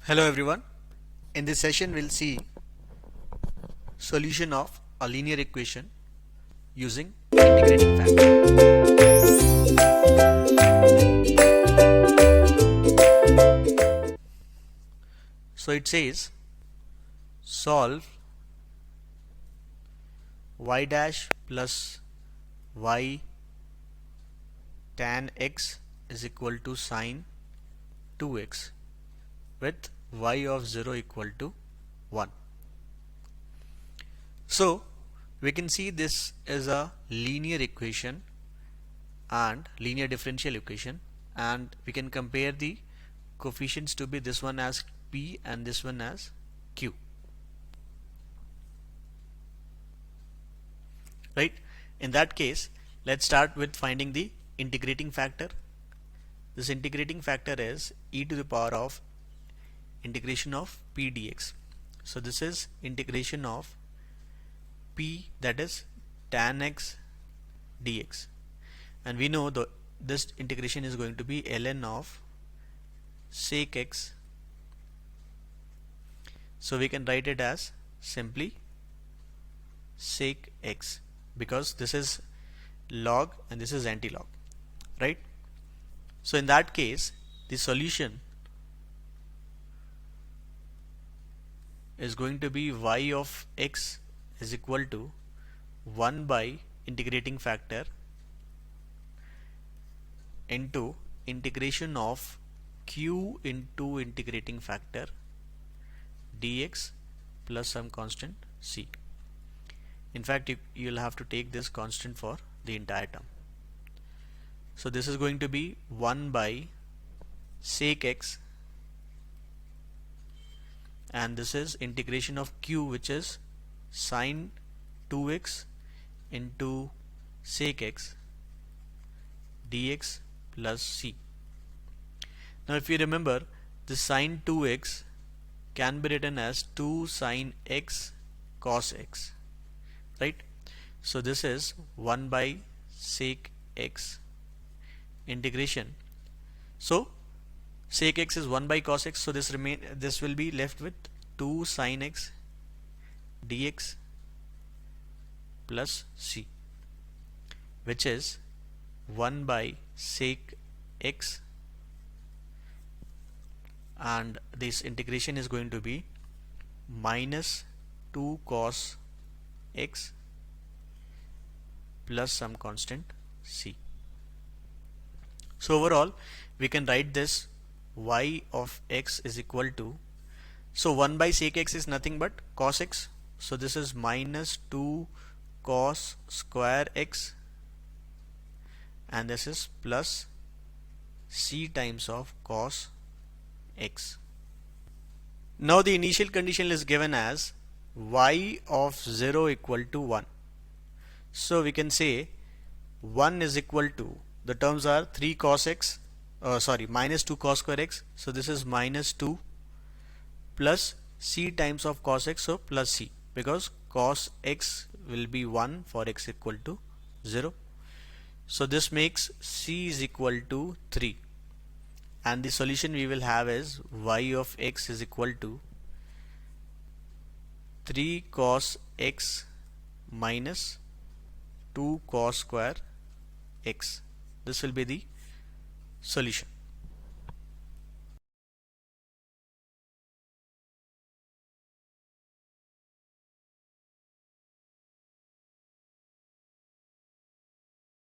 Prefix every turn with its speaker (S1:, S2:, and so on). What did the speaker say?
S1: Hello everyone. In this session we'll see solution of a linear equation using integrating factor. So it says solve y dash plus y tan x is equal to sine 2x with y of 0 equal to 1. So we can see this is a linear equation and linear differential equation, and we can compare the coefficients to be this one as p and this one as q, right? In that case, let's start with finding the integrating factor. This integrating factor is e to the power of integration of p dx. So this is integration of p, that is tan x dx, and we know this integration is going to be ln of sec x. So we can write it as simply sec x, because this is log and this is anti-log, right? So in that case, the solution is going to be y of x is equal to 1 by integrating factor into integration of q into integrating factor dx plus some constant c. In fact, you'll have to take this constant for the entire term. So this is going to be 1 by sec x, and this is integration of q, which is sine 2x into sec x dx plus c. Now if you remember, the sine 2x can be written as 2 sine x cos x, right? So this is 1 by sec x integration. So sec x is 1 by cos x, so this will be left with 2 sine x dx plus c, which is 1 by sec x, and this integration is going to be minus 2 cos x plus some constant c. So overall we can write this y of x is equal to, so 1 by sec x is nothing but cos x, so this is minus 2 cos square x, and this is plus c times of cos x. Now the initial condition is given as y of 0 equal to 1. So we can say 1 is equal to, the terms are 3 cos x, minus 2 cos square x, so this is minus 2 plus c times of cos x, so plus c, because cos x will be 1 for x equal to 0. So this makes c is equal to 3, and the solution we will have is y of x is equal to 3 cos x minus 2 cos square x. This will be the solution.